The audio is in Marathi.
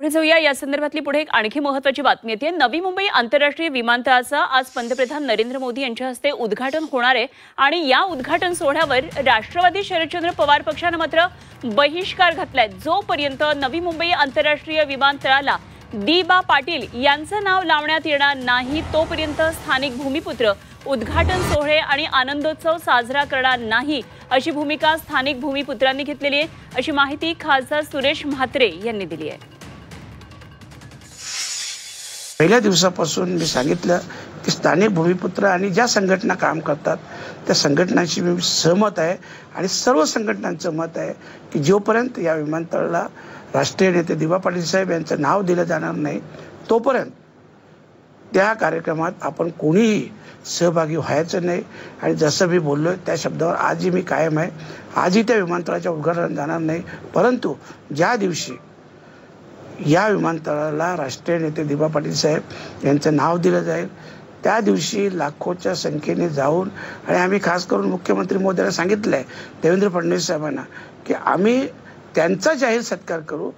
पुढे जाऊया या संदर्भातली पुढे एक आणखी महत्त्वाची बातमी येते। नवी मुंबई आंतरराष्ट्रीय विमानतळाचं आज पंतप्रधान नरेंद्र मोदी यांच्या हस्ते उद्घाटन होणार आहे आणि या उद्घाटन सोहळ्यावर राष्ट्रवादी शरदचंद्र पवार पक्षाने मात्र बहिष्कार घातलाय। जोपर्यंत नवी मुंबई आंतरराष्ट्रीय विमानतळाला डी.बा. पाटील यांचं नाव लावण्यात येणार नाही तोपर्यंत स्थानिक भूमिपुत्र उद्घाटन सोहळे आणि आनंदोत्सव साजरा करणार नाही अशी भूमिका स्थानिक भूमिपुत्रांनी घेतलेली आहे, अशी माहिती खासदार सुरेश म्हात्रे यांनी दिली आहे। पहिल्या दिवसापासून मी सांगितलं की स्थानिक भूमिपुत्र आणि ज्या संघटना काम करतात त्या संघटनांशी मी सहमत आहे आणि सर्व संघटनांचं मत आहे की जोपर्यंत या विमानतळाला राष्ट्रीय नेते डी.बा. पाटील साहेब यांचं नाव दिलं जाणार नाही तोपर्यंत त्या कार्यक्रमात आपण कोणीही सहभागी व्हायचं नाही। आणि जसं मी बोललोय त्या शब्दावर आजही मी कायम आहे। आजही त्या विमानतळाच्या उद्घाटन जाणार नाही, परंतु ज्या दिवशी या विमानतळाला राष्ट्रीय नेते डी.बा. पाटील साहेब यांचं नाव दिलं जाईल त्या दिवशी लाखोच्या संख्येने जाऊन आणि आम्ही खास करून मुख्यमंत्री महोदयांना सांगितलंय देवेंद्र फडणवीस साहेबांना की आम्ही त्यांचा जाहीर सत्कार करू।